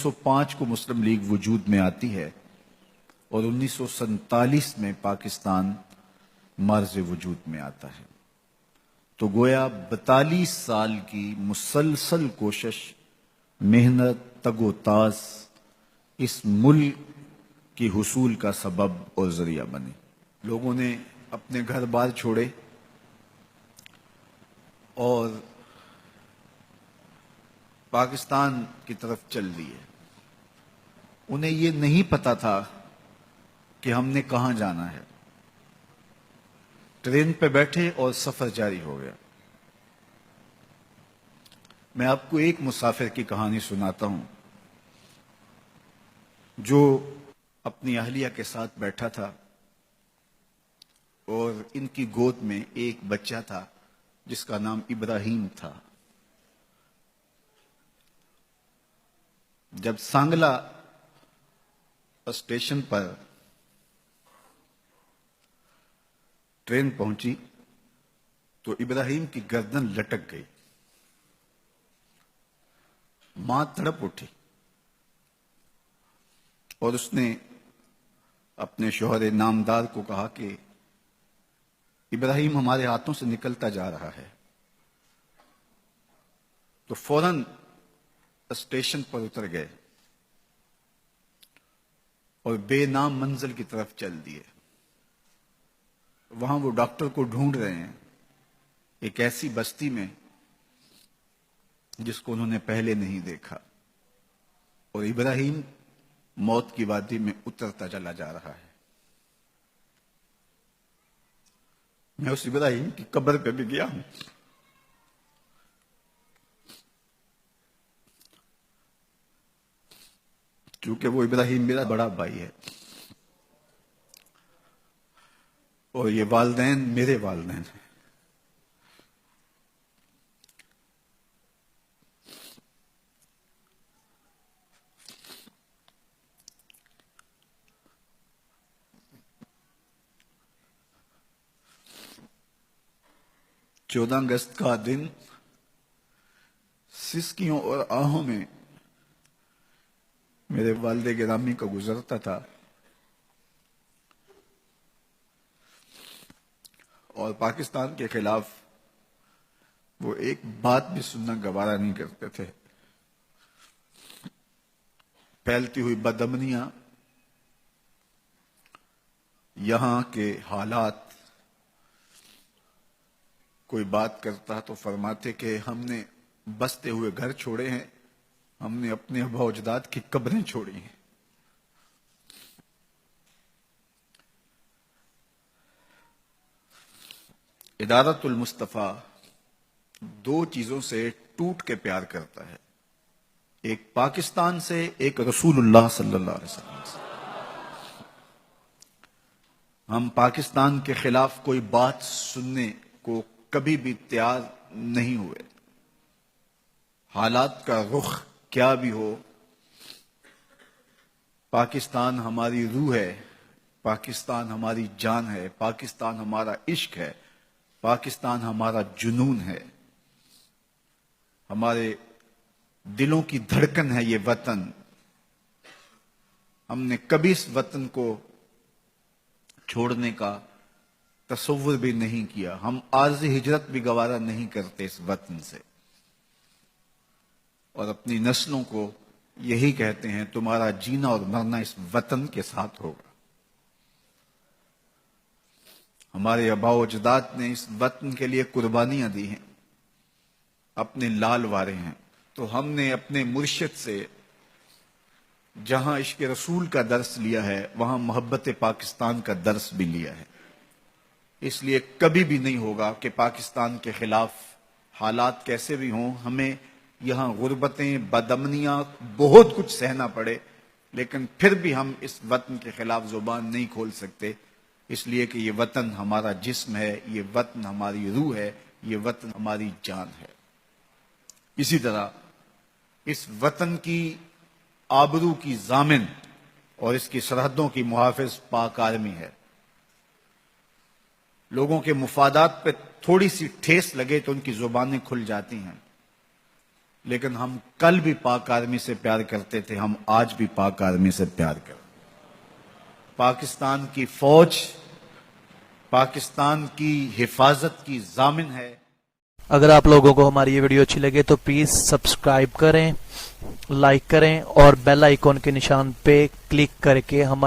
1905 کو مسلم لیگ وجود میں آتی ہے اور 1947 میں پاکستان مرز وجود میں آتا ہے، تو گویا 42 سال کی مسلسل کوشش، محنت، تگ و تاز اس ملک کی حصول کا سبب اور ذریعہ بنے۔ لوگوں نے اپنے گھر بار چھوڑے اور پاکستان کی طرف چل دیے۔ انہیں یہ نہیں پتا تھا کہ ہم نے کہاں جانا ہے۔ ٹرین پہ بیٹھے اور سفر جاری ہو گیا۔ میں آپ کو ایک مسافر کی کہانی سناتا ہوں جو اپنی اہلیہ کے ساتھ بیٹھا تھا اور ان کی گود میں ایک بچہ تھا جس کا نام ابراہیم تھا۔ جب سانگلہ اسٹیشن پر ٹرین پہنچی تو ابراہیم کی گردن لٹک گئی، ماں تڑپ اٹھی اور اس نے اپنے شوہر نامدار کو کہا کہ ابراہیم ہمارے ہاتھوں سے نکلتا جا رہا ہے۔ تو فوراً اسٹیشن پر اتر گئے اور بے نام منزل کی طرف چل دیے۔ وہاں وہ ڈاکٹر کو ڈھونڈ رہے ہیں، ایک ایسی بستی میں جس کو انہوں نے پہلے نہیں دیکھا، اور ابراہیم موت کی وادی میں اترتا چلا جا رہا ہے۔ میں اس ابراہیم کی قبر پہ بھی گیا ہوں۔ چونکہ وہ ابراہیم میرا بڑا بھائی ہے اور یہ والدین میرے والدین ہیں۔ چودہ اگست کا دن سسکیوں اور آہوں میں میرے والد گرامی کا گزرتا تھا، اور پاکستان کے خلاف وہ ایک بات بھی سننا گوارا نہیں کرتے تھے۔ پھیلتی ہوئی بدامنیاں، یہاں کے حالات، کوئی بات کرتا تو فرماتے کہ ہم نے بستے ہوئے گھر چھوڑے ہیں، ہم نے اپنے آباء و اجداد کی قبریں چھوڑی ہیں۔ ادارت المصطفیٰ دو چیزوں سے ٹوٹ کے پیار کرتا ہے، ایک پاکستان سے، ایک رسول اللہ صلی اللہ علیہ وسلم سے۔ ہم پاکستان کے خلاف کوئی بات سننے کو کبھی بھی تیار نہیں ہوئے۔ حالات کا رخ کیا بھی ہو، پاکستان ہماری روح ہے، پاکستان ہماری جان ہے، پاکستان ہمارا عشق ہے، پاکستان ہمارا جنون ہے، ہمارے دلوں کی دھڑکن ہے یہ وطن۔ ہم نے کبھی اس وطن کو چھوڑنے کا تصور بھی نہیں کیا، ہم عارض ہجرت بھی گوارا نہیں کرتے اس وطن سے، اور اپنی نسلوں کو یہی کہتے ہیں تمہارا جینا اور مرنا اس وطن کے ساتھ ہوگا۔ ہمارے آباء و اجداد نے اس وطن کے لیے قربانیاں دی ہیں، اپنے لال وارے ہیں، تو ہم نے اپنے مرشد سے جہاں عشق رسول کا درس لیا ہے وہاں محبت پاکستان کا درس بھی لیا ہے۔ اس لیے کبھی بھی نہیں ہوگا کہ پاکستان کے خلاف حالات کیسے بھی ہوں، ہمیں یہاں غربتیں، بدامنیاں، بہت کچھ سہنا پڑے، لیکن پھر بھی ہم اس وطن کے خلاف زبان نہیں کھول سکتے، اس لیے کہ یہ وطن ہمارا جسم ہے، یہ وطن ہماری روح ہے، یہ وطن ہماری جان ہے۔ اسی طرح اس وطن کی آبرو کی ضامن اور اس کی سرحدوں کی محافظ پاک آرمی ہے۔ لوگوں کے مفادات پہ تھوڑی سی ٹھیس لگے تو ان کی زبانیں کھل جاتی ہیں، لیکن ہم کل بھی پاک آرمی سے پیار کرتے تھے، ہم آج بھی پاک آرمی سے پیار کرتے ہیں۔ پاکستان کی فوج پاکستان کی حفاظت کی ضامن ہے۔ اگر آپ لوگوں کو ہماری یہ ویڈیو اچھی لگے تو پلیز سبسکرائب کریں، لائک کریں اور بیل آئیکن کے نشان پہ کلک کر کے ہماری